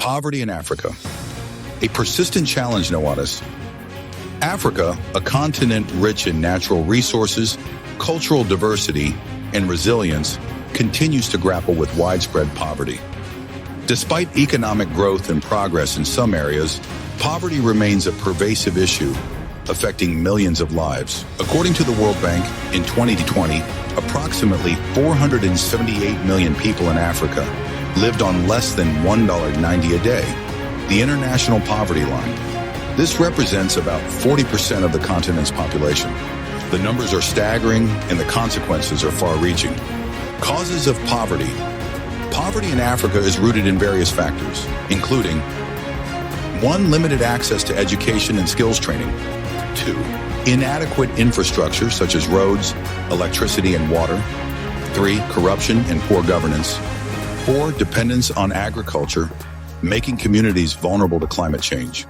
Poverty in Africa. A persistent challenge, Noatis. Africa, a continent rich in natural resources, cultural diversity, and resilience, continues to grapple with widespread poverty. Despite economic growth and progress in some areas, poverty remains a pervasive issue, affecting millions of lives. According to the World Bank, in 2020, approximately 478 million people in Africa lived on less than $1.90 a day, the international poverty line. This represents about 40% of the continent's population. The numbers are staggering and the consequences are far-reaching. Causes of poverty. Poverty in Africa is rooted in various factors, including 1. Limited access to education and skills training. 2. Inadequate infrastructure such as roads, electricity, and water. 3. Corruption and poor governance. 4. Dependence on agriculture, making communities vulnerable to climate change.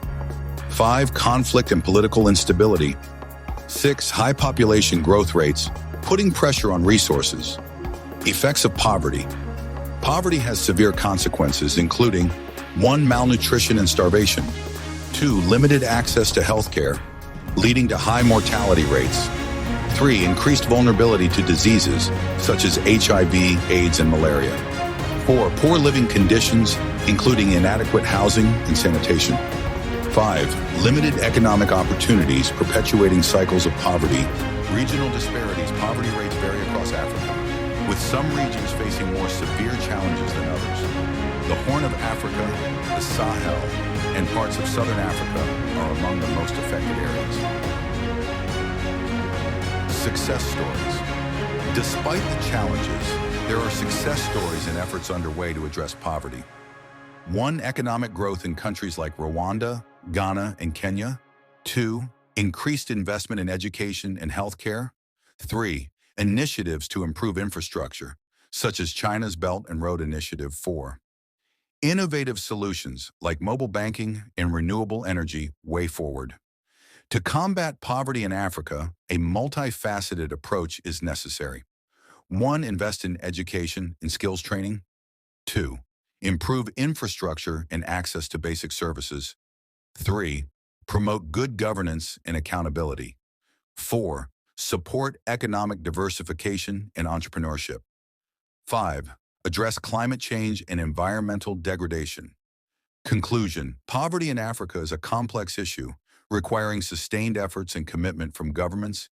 5. Conflict and political instability. 6. High population growth rates, putting pressure on resources. Effects of poverty. Poverty has severe consequences, including 1. Malnutrition and starvation. 2. Limited access to healthcare, leading to high mortality rates. 3. Increased vulnerability to diseases such as HIV, AIDS, and malaria. 4. Poor living conditions, including inadequate housing and sanitation. 5. Limited economic opportunities, perpetuating cycles of poverty. Regional disparities. Poverty rates vary across Africa, with some regions facing more severe challenges than others. The Horn of Africa, the Sahel, and parts of southern Africa are among the most affected areas. Success stories. Despite the challenges, there are success stories and efforts underway to address poverty. 1. Economic growth in countries like Rwanda, Ghana, and Kenya. 2. Increased investment in education and healthcare. 3. Initiatives to improve infrastructure, such as China's Belt and Road Initiative. 4. Innovative solutions like mobile banking and renewable energy way forward. To combat poverty in Africa, a multifaceted approach is necessary. 1. Invest in education and skills training. 2. Improve infrastructure and access to basic services. 3. Promote good governance and accountability. 4. Support economic diversification and entrepreneurship. 5. Address climate change and environmental degradation. Conclusion. Poverty in Africa is a complex issue requiring sustained efforts and commitment from governments,